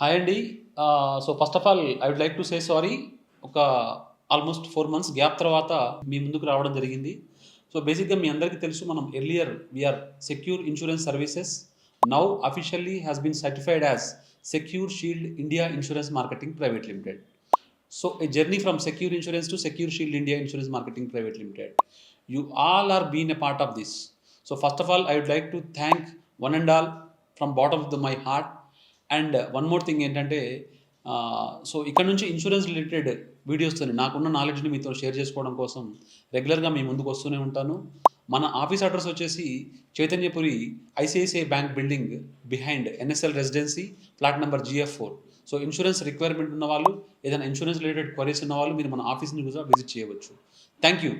Hi అండి. So first of all I would like to say sorry. ఒక almost 4 months gap తర్వాత మీ ముందుకు రావడం జరిగింది. సో బేసిక్‌గా మీ అందరికీ తెలుసు మనం earlier we are secure insurance services. Now officially has been certified as secure shield India insurance marketing private limited. So a journey from Secure Insurance to Secure Shield India Insurance Marketing Private Limited. You all are being a part of this. So first of all, I would like to thank one and all from bottom of my heart. And one more thing ఏంటంటే so ఇక్కడ నుంచి insurance related వీడియోస్తో నాకున్న నాలెడ్జ్ని మీతో share చేసుకోవడం కోసం రెగ్యులర్గా మీ ముందుకు వస్తూనే ఉంటాను. మన ఆఫీస్ అడ్రస్ వచ్చేసి Chaitanyapuri ICICI bank building behind NSL residency flat number GF4. So insurance requirement ఉన్న వాళ్ళు, ఏదైనా ఇన్సూరెన్స్ రిలేటెడ్ క్వరీస్ ఉన్న వాళ్ళు మీరు మన ఆఫీస్ని కూడా విజిట్ చేయవచ్చు. Thank you.